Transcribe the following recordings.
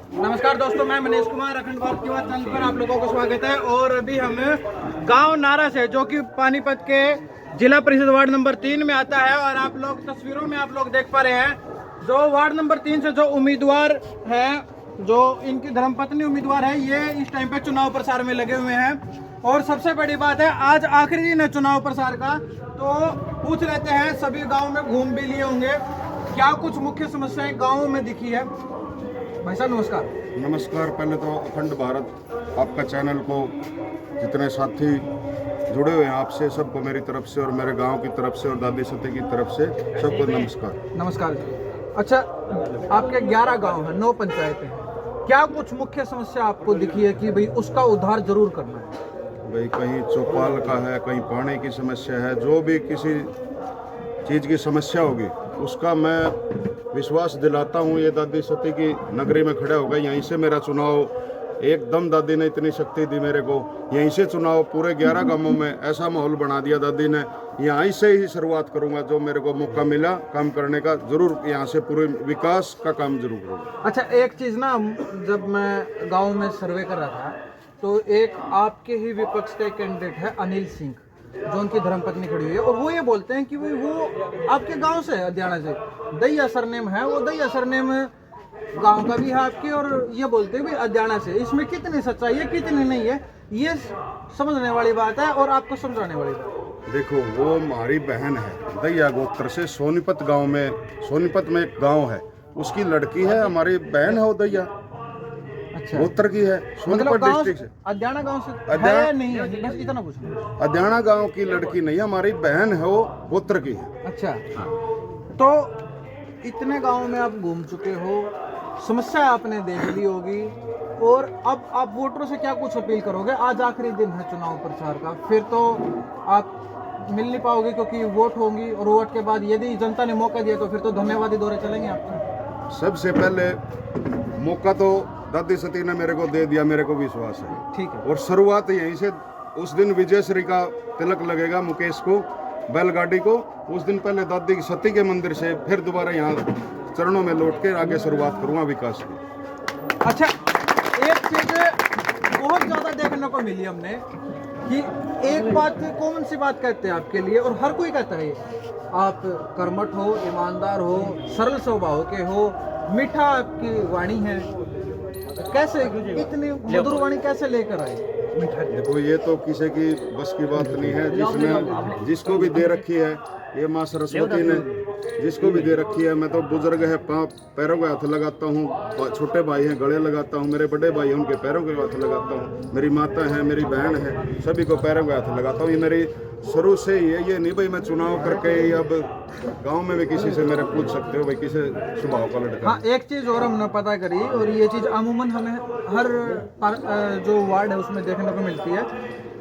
नमस्कार दोस्तों, मैं मनीष कुमार अखंड भारत युवा चैनल पर आप लोगों को स्वागत है। और अभी हम गांव नारा से, जो कि पानीपत के जिला परिषद वार्ड नंबर 3 में आता है, और आप लोग तस्वीरों में आप लोग देख पा रहे हैं जो वार्ड नंबर 3 से जो उम्मीदवार है, जो इनकी धर्मपत्नी उम्मीदवार है, ये इस टाइम पे चुनाव प्रचार में लगे हुए हैं। और सबसे बड़ी बात है, आज आखिरी दिन है चुनाव प्रचार का, तो पूछ लेते हैं, सभी गाँव में घूम भी लिए होंगे, क्या कुछ मुख्य समस्याएं गाँव में दिखी है। भाई साहब नमस्कार। नमस्कार। पहले तो अखंड भारत आपका चैनल को जितने साथी जुड़े हुए हैं आपसे, सबको मेरी तरफ से और मेरे गांव की तरफ से और दादी सती की तरफ से सबको नमस्कार। नमस्कार जी। अच्छा, आपके 11 गांव हैं, 9 पंचायतें हैं, क्या कुछ मुख्य समस्या आपको दिखी है कि भाई उसका उद्धार जरूर करना है? भाई कहीं चौपाल का है, कहीं पानी की समस्या है, जो भी किसी चीज़ की समस्या होगी उसका मैं विश्वास दिलाता हूँ। ये दादी सती की नगरी में खड़ा होगा, यहीं से मेरा चुनाव एकदम, दादी ने इतनी शक्ति दी मेरे को, यहीं से चुनाव पूरे 11 गांवों में ऐसा माहौल बना दिया दादी ने, यहीं से ही शुरुआत करूंगा। जो मेरे को मौका मिला काम करने का, जरूर यहाँ से पूरे विकास का काम जरूर करूँगा। अच्छा, एक चीज़ ना, जब मैं गाँव में सर्वे कर रहा था तो एक आपके ही विपक्ष के कैंडिडेट है अनिल सिंह, जो उनकी धर्मपत्नी खड़ी हुई है, और वो ये बोलते हैं कि भाई वो आपके गांव से, अद्याणा से, दैया सरनेम है, वो दैया सरनेम गांव का भी है आपके, और ये बोलते हैं भाई अद्याणा से। इसमें कितनी सच्चाई है कितनी नहीं है, ये समझने वाली बात है और आपको समझाने वाली बात है। देखो, वो हमारी बहन है, दैया गोत्र से, सोनीपत गांव में, सोनीपत में एक गांव है, उसकी लड़की है, हमारी बहन है वो दैया। अच्छा, गोत्र की है, सोनीपत डिस्ट्रिक्ट से, अद्याणा गांव से है नहीं है, बस इतना पूछना। अद्याणा गांव की लड़की नहीं है, हमारी बहन है, वो गोत्र की है। अच्छा, तो इतने गांव में आप घूम चुके हो, समस्या आपने देख ली होगी, और अब आप वोटरों से क्या कुछ अपील करोगे? आज आखिरी दिन है चुनाव प्रचार का, फिर तो आप मिल नहीं पाओगे क्योंकि वोट होंगी, और वोट के बाद यदि जनता ने मौका दिया तो फिर तो धन्यवादी दौरे चलेंगे आपके। सबसे पहले मौका तो दादी सती ने मेरे को दे दिया, मेरे को विश्वास है। ठीक है। और शुरुआत यहीं से, उस दिन विजयश्री का तिलक लगेगा मुकेश को, बैलगाड़ी को, उस दिन पहले दादी सती के मंदिर से, फिर दोबारा यहाँ चरणों में लौट के आगे शुरुआत करूँगा विकास की। अच्छा, एक चीज बहुत ज्यादा देखने को मिली हमने कि एक बात, कॉमन सी बात कहते हैं आपके लिए, और हर कोई कहता है, आप कर्मठ हो, ईमानदार हो, सरल स्वभाव के हो, मीठा आपकी वाणी है, कैसे इतनी मधुर वाणी कैसे लेकर आए? देखो, ये तो किसी की बस की बात नहीं है, जिसने जिसको भी दे रखी है, ये माँ सरस्वती ने जिसको भी दे रखी है। मैं तो बुजुर्ग है, पैरों के हाथ लगाता हूँ, छोटे भाई हैं गले लगाता हूँ, मेरे बड़े भाई हैं उनके पैरों के हाथ लगाता हूँ, मेरी माता है, मेरी बहन है, सभी को पैरों के हाथ लगाता हूँ। ये मेरी शुरू से ही है, ये नहीं भाई मैं चुनाव करके, अब गांव में भी किसी से मेरे पूछ सकते हो भाई किसे स्वभाव का लड़का। हाँ, एक चीज़ और हमने पता करी, और ये चीज़ अमूमन हमें हर जो वार्ड है उसमें देखने को मिलती है,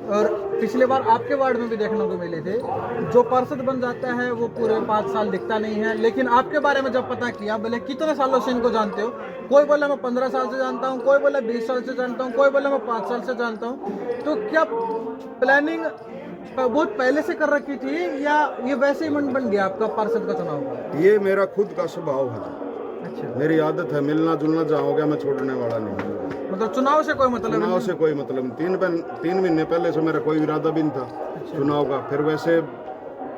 और पिछले बार आपके वार्ड में भी देखने को मिले थे, जो पार्षद बन जाता है वो पूरे 5 साल दिखता नहीं है। लेकिन आपके बारे में जब पता किया, बोले कितने सालों से इनको जानते हो, कोई बोला मैं 15 साल से जानता हूँ, कोई बोला 20 साल से जानता हूँ, कोई बोला मैं 5 साल से जानता हूँ, तो क्या प्लानिंग बहुत पहले से कर रखी थी, या ये वैसे ही मन बन गया आपका पार्षद का चुनाव? ये मेरा खुद का स्वभाव है। अच्छा, मेरी आदत है, मिलना जुलना जहाँ हो गया मैं छोड़ने वाला नहीं हूँ। मतलब चुनाव से कोई मतलब चुनाव से कोई मतलब नहीं। 3 महीने पहले से मेरा कोई इरादा भी नहीं था चुनाव का। फिर वैसे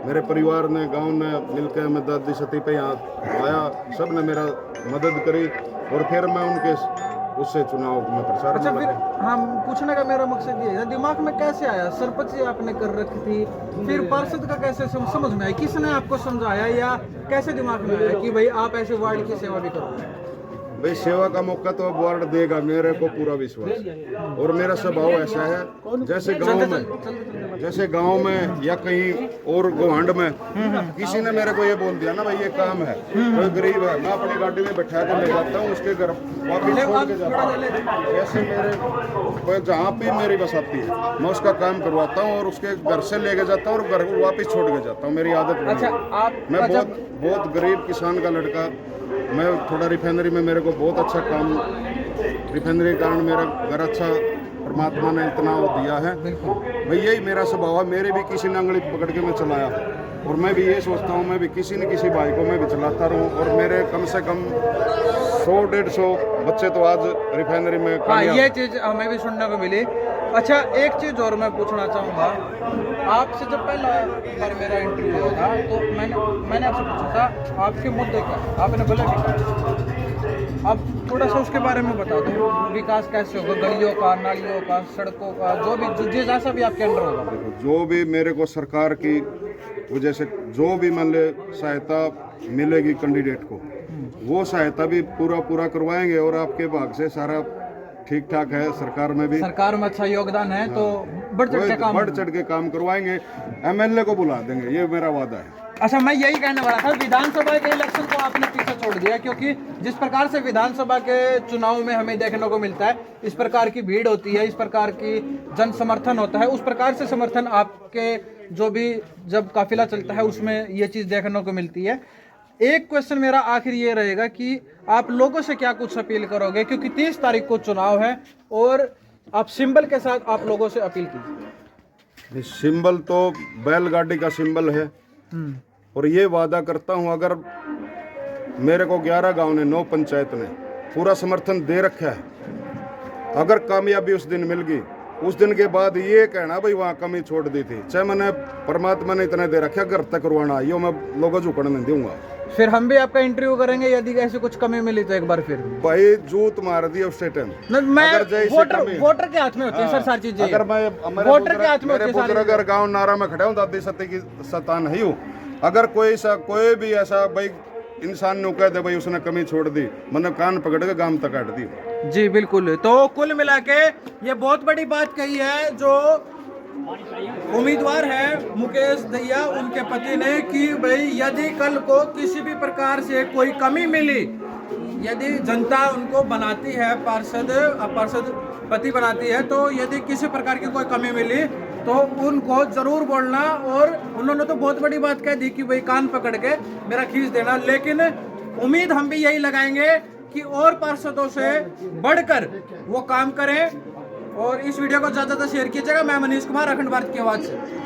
मेरे परिवार ने, गांव ने मिलकर, मैं दादी सती पे यहाँ आया, सब ने मेरा मदद करी, और फिर मैं उनके उससे चुनाव में प्रचार। अच्छा, फिर हम पूछने का मेरा मकसद ये है, दिमाग में कैसे आया, सरपंच आपने कर रखी थी, फिर पार्षद का कैसे समझ में आया, किसने आपको समझाया, या कैसे दिमाग में आया कि भाई आप ऐसे वार्ड की सेवा भी करो? भाई सेवा का मौका तो अब वार्ड देगा, मेरे को पूरा विश्वास, और मेरा स्वभाव ऐसा है, जैसे गांव में या कहीं और गोहांड में किसी ने मेरे को ये बोल दिया ना भाई ये काम है, कोई गरीब है, मैं अपनी गाड़ी में बैठा कर ले जाता हूँ, उसके घर वापिस छोड़ के जाता हूँ। जैसे मेरे जहाँ भी मेरी बस आती है, मैं उसका काम करवाता हूँ, और उसके घर से लेके जाता हूँ और घर वापिस छोड़ के जाता हूँ, मेरी आदत बनी। अच्छा, मैं बहुत गरीब किसान का लड़का, मैं थोड़ा रिफाइनरी में मेरे को बहुत अच्छा काम, रिफाइनरी के कारण मेरा घर अच्छा परमात्मा ने इतना वो दिया है भाई, यही मेरा स्वभाव है। मेरे भी किसी ने अंगली पकड़ के मैं चलाया, और मैं भी ये सोचता हूँ मैं भी किसी न किसी भाई को मैं भी चलाता रहूँ, और मेरे कम से कम 100-150 बच्चे तो आज रिफाइनरी में हाँ, कामयाब। ये चीज हमें भी सुनने को मिली। अच्छा, एक चीज और मैं पूछना चाहूँगा, आपसे जब पहला बार मेरा इंटरव्यू हुआ था तो मैंने आपसे पूछा था आपके मुद्दे क्या, आपने बोला विकास। अब थोड़ा सा उसके बारे में बता दो, विकास कैसे होगा, गलियों का, नालियों का, सड़कों का, जो भी जैसा भी आपके अंडर होगा। देखो, जो भी मेरे को सरकार की वजह से जो भी मान ले सहायता मिलेगी कैंडिडेट को, वो सहायता भी पूरा करवाएंगे। और आपके भाग से सारा ठीक ठाक है, सरकार में भी सरकार में अच्छा योगदान है, तो बढ़ चढ़ के काम करवाएंगे। एमएलए को बुला देंगे, ये मेरा वादा है। अच्छा, मैं यही कहने वाला था, विधानसभा के इलेक्शन को आपने पीछे छोड़ दिया, क्योंकि जिस प्रकार से विधानसभा के चुनाव में हमें देखने को मिलता है, इस प्रकार की भीड़ होती है, इस प्रकार की जन समर्थन होता है, उस प्रकार से समर्थन आपके जो भी जब काफिला चलता है उसमें ये चीज़ देखने को मिलती है। एक क्वेश्चन मेरा आखिर ये रहेगा कि आप लोगों से क्या कुछ अपील करोगे, क्योंकि 30 तारीख को चुनाव है और आप सिंबल के साथ आप लोगों से अपील कीजिए। सिंबल तो बैलगाड़ी का सिंबल है, और ये वादा करता हूं, अगर मेरे को 11 गांव ने 9 पंचायत ने पूरा समर्थन दे रखा है, अगर कामयाबी उस दिन मिल गई, उस दिन के बाद ये कहना भाई वहाँ कमी छोड़ दी थी, चाहे मैंने परमात्मा ने इतने दे रखा घर तक करवाना, यो मैं लोगों झुकने नहीं दूंगा। फिर हम भी आपका इंटरव्यू करेंगे, यदि ऐसी कुछ कमी मिली तो एक बार फिर भाई जूत मार दिया उस टाइम। वोटर के हाथ में होती है सर सारी चीजें। अगर मैं वोटर के हाथ में होती है। अगर गाँव नारा में खड़ा हूँ, दादी सत्य की सता नहीं हूँ। अगर कोई भी ऐसा भाई इंसान ने कह दे भाई उसने कमी छोड़ दी, मतलब कान पकड़ के गांव तक काट दी। जी बिल्कुल। तो कुल मिला के ये बहुत बड़ी बात कही है जो उम्मीदवार है मुकेश दहिया उनके पति ने, कि भाई यदि कल को किसी भी प्रकार से कोई कमी मिली, यदि जनता उनको बनाती है पार्षद पति बनाती है, तो यदि किसी प्रकार की कोई कमी मिली तो उनको जरूर बोलना। और उन्होंने तो बहुत बड़ी बात कह दी कि भाई कान पकड़ के मेरा खींच देना, लेकिन उम्मीद हम भी यही लगाएंगे कि और पार्षदों से बढ़कर वो काम करें। और इस वीडियो को ज़्यादा शेयर कीजिएगा। मैं मनीष कुमार, अखंड भारत की आवाज़ से।